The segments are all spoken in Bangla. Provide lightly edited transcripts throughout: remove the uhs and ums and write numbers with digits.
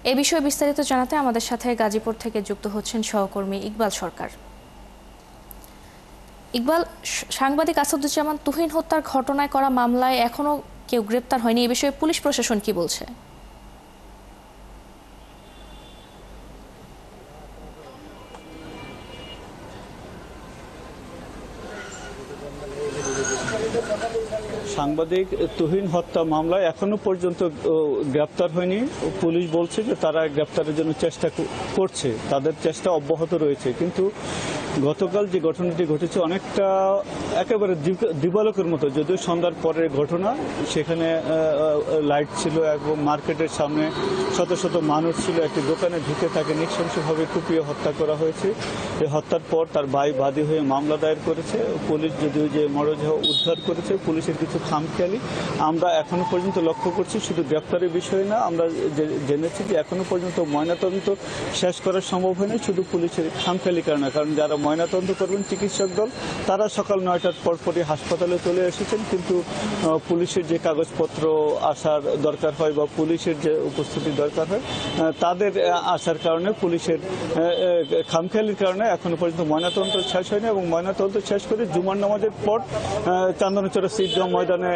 এ বিষয়ে বিস্তারিত জানাতে আমাদের সাথে গাজীপুর থেকে যুক্ত হচ্ছেন সহকর্মী ইকবাল সরকার। ইকবাল, সাংবাদিক আসাদুজ্জামান তুহিন হত্যার ঘটনায় করা মামলায় এখনো কেউ গ্রেপ্তার হয়নি, এ বিষয়ে পুলিশ প্রশাসন কি বলছে? সাংবাদিক তুহিন হত্যা মামলায় এখনো পর্যন্ত গ্রেপ্তার হয়নি। পুলিশ বলছে যে তারা গ্রেপ্তারের জন্য চেষ্টা করছে, তাদের চেষ্টা অব্যাহত রয়েছে। কিন্তু গতকাল যে ঘটনাটি ঘটেছে অনেকটা একেবারে দিবালোকের মতো, যদিও সন্ধ্যার পরের ঘটনা। সেখানে লাইট ছিল এবং মার্কেটের সামনে শত শত মানুষ ছিল। একটি দোকানে ঢুকে তাকে নৃশংসভাবে কুপিয়ে হত্যা করা হয়েছে। এই হত্যার পর তার ভাই বাদী হয়ে মামলা দায়ের করেছে। পুলিশ যদিও যে মরদেহ উদ্ধার করেছে, পুলিশের কিছু খামখেয়ালি আমরা এখনো পর্যন্ত লক্ষ্য করছি। শুধু গ্রেপ্তারের বিষয় না, আমরা জেনেছি যে এখনো পর্যন্ত ময়নাতদন্ত শেষ করা সম্ভব হয়নি, শুধু পুলিশের খামখেয়ালি কারণে। কারণ যারা ময়নাতদন্ত করবেন চিকিৎসক দল, তারা সকাল 9টার পরপরই হাসপাতালে চলে এসেছেন। কিন্তু পুলিশের যে কাগজপত্র আসার দরকার হয় বা পুলিশের যে উপস্থিতি দরকার হয়, তাদের আসার কারণে, পুলিশের খামখেয়ালির কারণে এখনো পর্যন্ত ময়নাতদন্ত শেষ হয়নি। এবং ময়নাতদন্ত শেষ করে জুমার নামাজের পর চান্দনাচড়া ঈদগাহ ময়দানে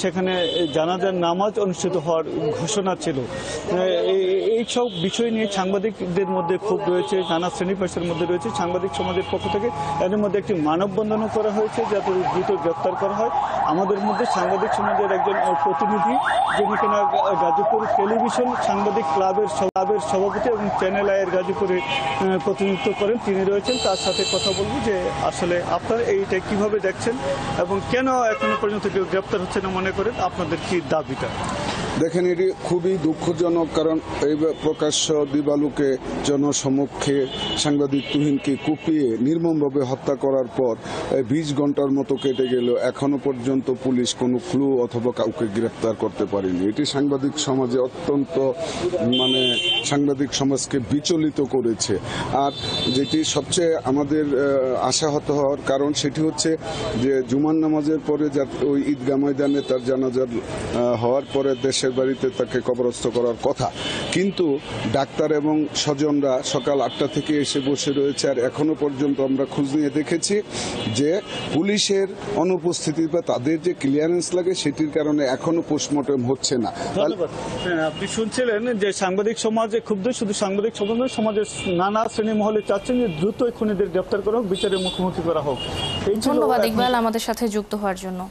সেখানে জানাজার নামাজ অনুষ্ঠিত হওয়ার ঘোষণা ছিল। এইসব বিষয় নিয়ে সাংবাদিকদের মধ্যে ক্ষোভ রয়েছে, নানা শ্রেণী পেশার মধ্যে রয়েছে। সাংবাদিক সমাজের পক্ষ থেকে এর মধ্যে একটি মানববন্ধনও করা হয়েছে যাতে দ্রুত গ্রেপ্তার করা হয়। আমাদের মধ্যে সাংবাদিক সমাজের একজন প্রতিনিধি, যিনি কিনা গাজীপুর টেলিভিশন সাংবাদিক ক্লাবের সভাপতি এবং চ্যানেল আইয়ের গাজীপুরে প্রতিনিধিত্ব করেন, তিনি রয়েছেন। তার সাথে কথা বলবো যে আসলে আপনারা এইটা কিভাবে দেখছেন এবং কেন এখনো পর্যন্ত কেউ গ্রেপ্তার হচ্ছে না মনে করেন, আপনাদের কি দাবিটা? দেখেন, এটি খুবই দুঃখজনক। কারণ এই প্রকাশ্য দিবালোকে জনসমক্ষে সাংবাদিক তুহিনকে কুপিয়ে নির্মমভাবে হত্যা করার পর 20 ঘন্টার মতো কেটে গেল, এখনো পর্যন্ত পুলিশ কোনো ক্লু অথবা কাউকে গ্রেপ্তার করতে পারেনি। এটি সাংবাদিক সমাজে অত্যন্ত সাংবাদিক সমাজকে বিচলিত করেছে। আর যেটি সবচেয়ে আমাদের আশাহত হওয়ার কারণ, সেটি হচ্ছে যে জুমার নামাজের পরে ওই ঈদগাহ ময়দানে তার জানাজা হওয়ার পরে দেশের বাড়িতে তাকে কবরস্থ করার কথা, কিন্তু ডাক্তার এবং স্বজনরা সকাল 8টা থেকে এসে বসে রয়েছে। আর এখনো পর্যন্ত আমরা খোঁজ নিয়ে দেখেছি যে পুলিশের অনুপস্থিতি বা তাদের যে ক্লিয়ারেন্স লাগে সেটির কারণে এখনো পোস্টমর্টম হচ্ছে না। আপনি শুনছিলেন যে সাংবাদিক সমাজে ক্ষুব্ধ, শুধু সাংবাদিক সমাজ নয়, সমাজের নানা শ্রেণী মহলে চাচ্ছেন যে দ্রুত খুনিদের গ্রেপ্তার করা হোক, বিচারের মুখোমুখি করা হোক। ধন্যবাদ ইকবাল আমাদের সাথে যুক্ত হওয়ার জন্য।